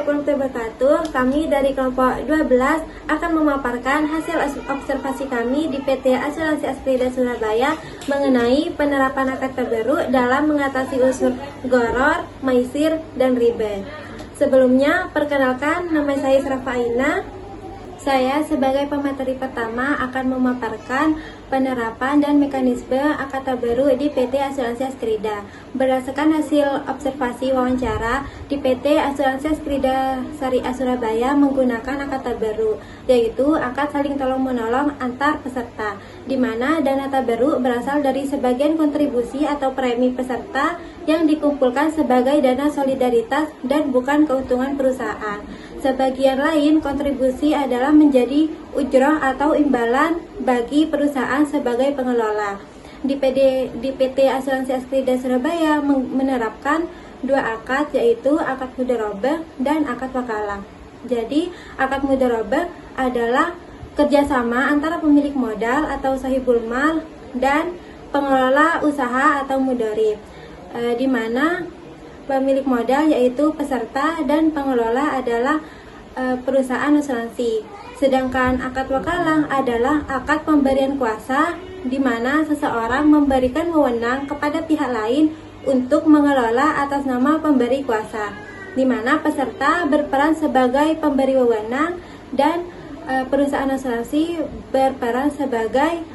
warahmatullahi wabarakatuh. Kami dari kelompok 12 akan memaparkan hasil observasi kami di PT Asuransi Askrida Surabaya mengenai penerapan akad tabarruk dalam mengatasi unsur gharar, maisir, dan riba. Sebelumnya, perkenalkan, nama saya Srafa Aina. Saya sebagai pemateri pertama akan memaparkan penerapan dan mekanisme akad tabarruk di PT Asuransi Askrida. Berdasarkan hasil observasi wawancara di PT Asuransi Askrida Syariah Surabaya menggunakan akad tabarruk, yaitu akad saling tolong-menolong antar peserta, di mana dana tabarruk berasal dari sebagian kontribusi atau premi peserta yang dikumpulkan sebagai dana solidaritas dan bukan keuntungan perusahaan. Sebagian lain kontribusi adalah menjadi ujroh atau imbalan bagi perusahaan sebagai pengelola. Di PT Asuransi Askrida Surabaya menerapkan dua akad, yaitu akad mudharabah dan akad wakalah. Jadi akad mudharabah adalah kerjasama antara pemilik modal atau sahibul mal dan pengelola usaha atau mudharib, di mana pemilik modal yaitu peserta dan pengelola adalah perusahaan asuransi. Sedangkan akad wakalah adalah akad pemberian kuasa, di mana seseorang memberikan wewenang kepada pihak lain untuk mengelola atas nama pemberi kuasa, di mana peserta berperan sebagai pemberi wewenang dan perusahaan asuransi berperan sebagai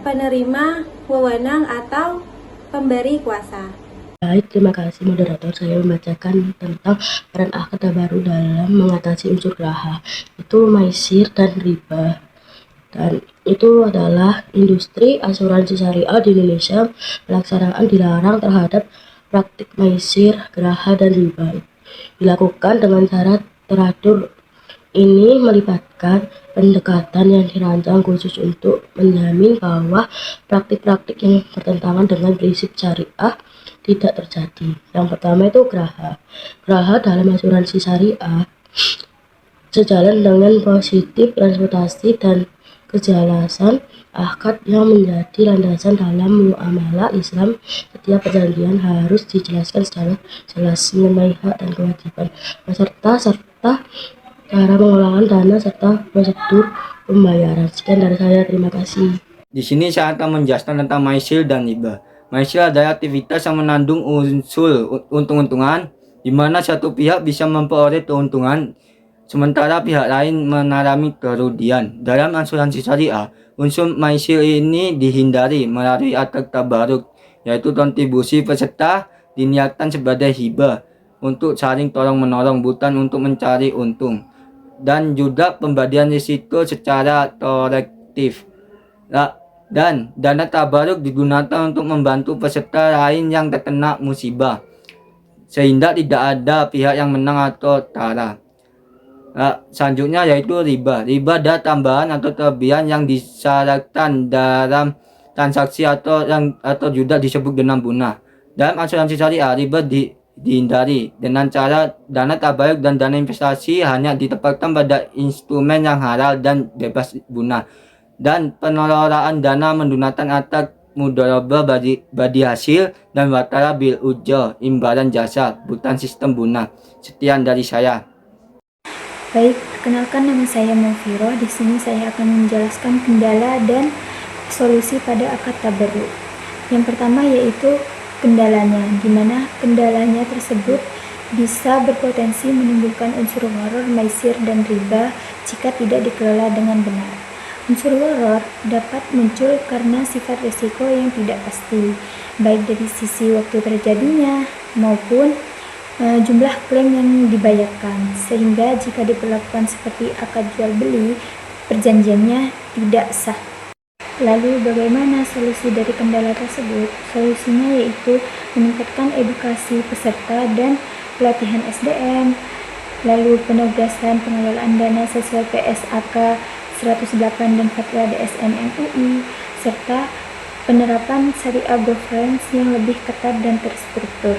penerima wewenang atau pemberi kuasa. Baik, terima kasih moderator. Saya membacakan tentang peran akad tabarruk dalam mengatasi unsur gharar, itu maisir dan riba. Dan itu adalah industri asuransi syariah di Indonesia pelaksanaan dilarang terhadap praktik maisir, gharar, dan riba dilakukan dengan cara teratur. Ini melibatkan pendekatan yang dirancang khusus untuk menjamin bahwa praktik-praktik yang bertentangan dengan prinsip syariah tidak terjadi. Yang pertama itu gharar. Gharar dalam asuransi syariah sejalan dengan positif transportasi dan kejelasan akad yang menjadi landasan dalam muamalah Islam. Setiap perjanjian harus dijelaskan secara jelas mengenai hak dan kewajiban peserta serta cara pengelolaan dana serta prosedur pembayaran. Sekian dari saya, terima kasih. Di sini saya akan menjelaskan tentang maisir dan riba. Maisir adalah aktivitas yang mengandung unsur untung-untungan, di mana satu pihak bisa memperoleh keuntungan, sementara pihak lain mengalami kerugian. Dalam asuransi syariah, unsur maisir ini dihindari melalui akad tabarruk, yaitu kontribusi peserta diniatkan sebagai hibah untuk saling tolong-menolong, bukan untuk mencari untung, dan juga pembagian risiko secara kolektif. Dan dana tabarruk digunakan untuk membantu peserta lain yang terkena musibah, sehingga tidak ada pihak yang menang atau kalah. Selanjutnya yaitu riba. Riba adalah tambahan atau kelebihan yang disyaratkan dalam transaksi atau juga disebut dengan bunga. Dalam asuransi syariah, riba dihindari dengan cara dana tabarruk dan dana investasi hanya ditempatkan pada instrumen yang halal dan bebas bunga, dan pengelolaan dana menggunakan akad mudharabah bagi hasil dan wakalah bil ujroh imbalan jasa, bukan sistem bunga. Sekian dari saya. Baik, perkenalkan, nama saya Mufiro. Di sini saya akan menjelaskan kendala dan solusi pada akad tabarruk. Yang pertama yaitu kendalanya, di mana kendalanya tersebut bisa berpotensi menimbulkan unsur gharar, maisir, dan riba jika tidak dikelola dengan benar. Unsur gharar dapat muncul karena sifat risiko yang tidak pasti, baik dari sisi waktu terjadinya maupun jumlah klaim yang dibayarkan, sehingga jika diperlakukan seperti akad jual beli, perjanjiannya tidak sah. Lalu bagaimana solusi dari kendala tersebut? Solusinya yaitu meningkatkan edukasi peserta dan pelatihan SDM, lalu penugasan pengelolaan dana sesuai PSAK 108 dan Fatwa DSM MUI, serta penerapan syariah governance yang lebih ketat dan terstruktur.